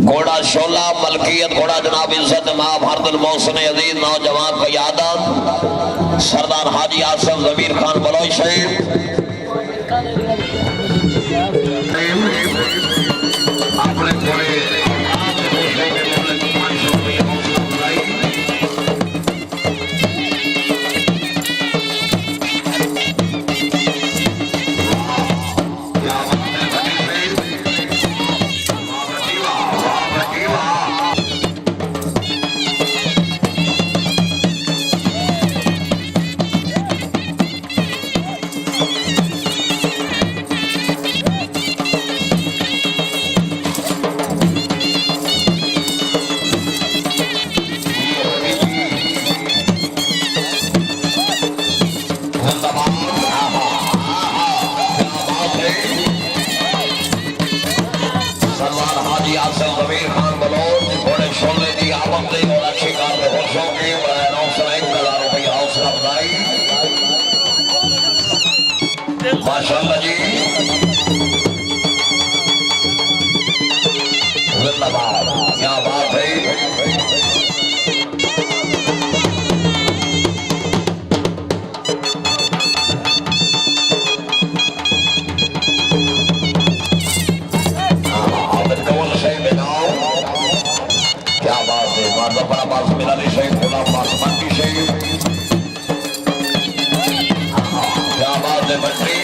घोड़ा शोला मलकियत घोड़ा जनाब इज्जत महाभारत मोहसिन अजीज नौजवान क़यादत सरदार हाजी आसिफ ज़मीर खान बलोच शहीद अपने पूरे माशाअल्लाह जी जिंदाबाद क्या बात है क्या बात है माधोपुर अब्बास मिलानी शहीद गुलाम बासमती की शहीद क्या बात है बच्ची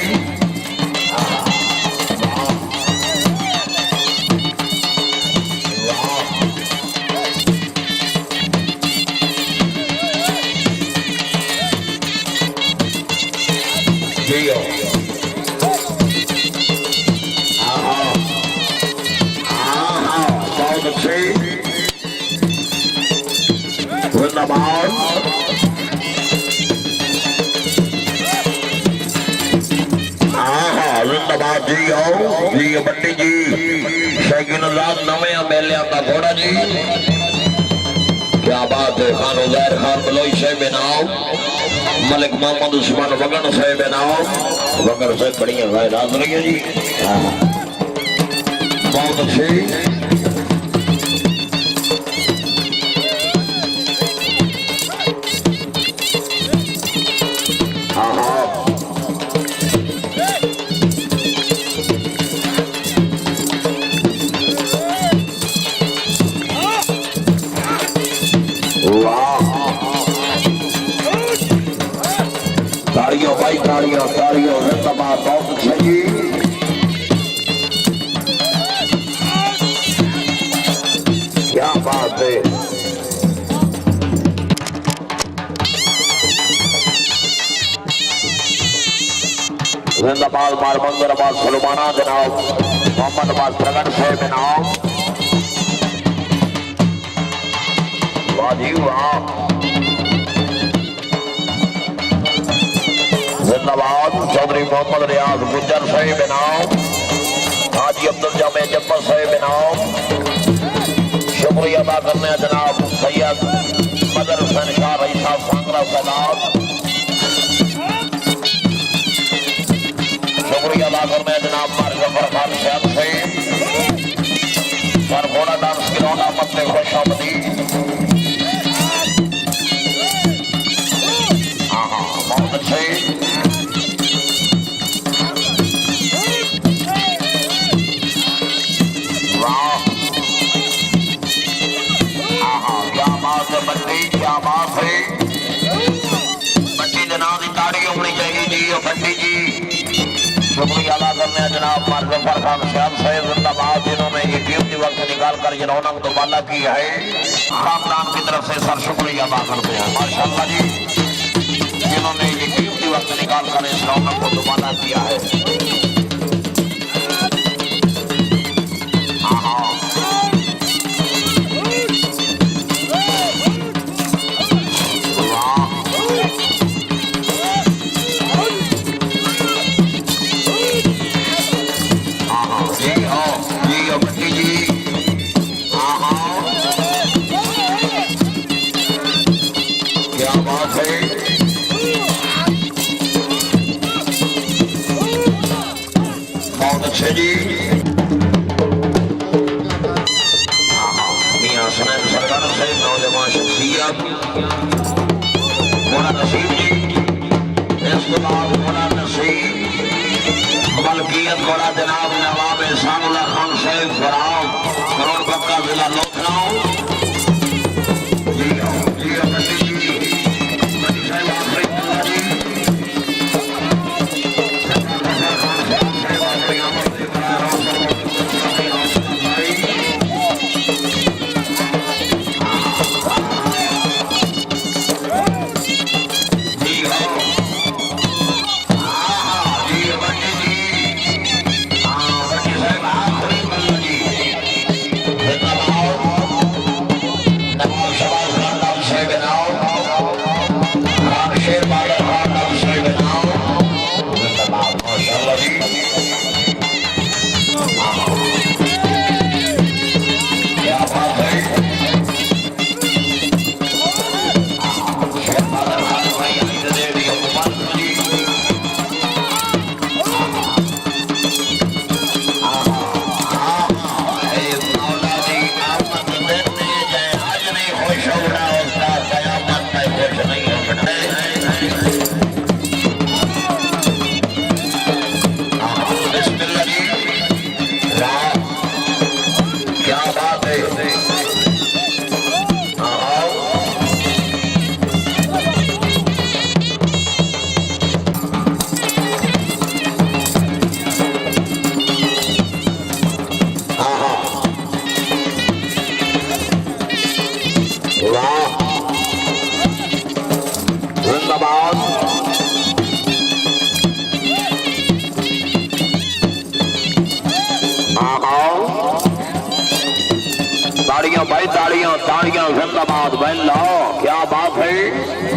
जी बट्टी जी शकीनुल्लाह नवे मेले का घोड़ा जी क्या बात है खान उजैर खान बलोई साहब नाम मलिक मोहम्मद उस्मान वगन साहब नाम वगन साहब बढ़िया भाई राज रही है जी बहुत अच्छी भाई ताड़ियों ताड़ियों जिंदाबाद बहुत सही क्या बात है जिंदाबाद मारबंदर अब्बास सलमाना जनाब मोहम्मद अब्बास प्रगट साहब नाम वाजी वाह जिंदाबाद चौधरी मोहम्मद रियाज गुज्जर साहिब नाम हाजी अब्दुल जामे जब्बर साहिब नाम शुक्रिया अदा करने जनाब सैयद मदर हुसैन शाह रईस साहब सांगरा सलाम शुक्रिया अदा करने जनाब जफर खान शहर साहिब सर घोड़ा डांस गिरौना पत्ते खुश आमदी बहुत अच्छे क्या बात है बट्टी जनाब की ताड़ी होनी चाहिए जी और बट्टी जी शुक्रिया अदा करने जनाब जफर खान श्याम साहब जिंदाबाद जिन्होंने ये कीमती वक्त निकाल कर ये रौनक दोबाला की है खानदान की तरफ से सर शुक्रिया अदा करते हैं माशाअल्लाह जी जिन्होंने ये कीमती वक्त निकाल कर इस रौनक को दोबाला किया है शख्सियत मोना नसीब जी इस बाद मोना नसीब मलकियत बड़ा जनाब नवाब एहसानुल्लाह खान साहब फराम करोड़ बक्का जिला लखनऊ जी पंडित जी बड़ी साहब आखिरी जी ताड़ियां भाई ताड़ियां ताड़ियां जिंदाबाद बहन लो क्या बात है।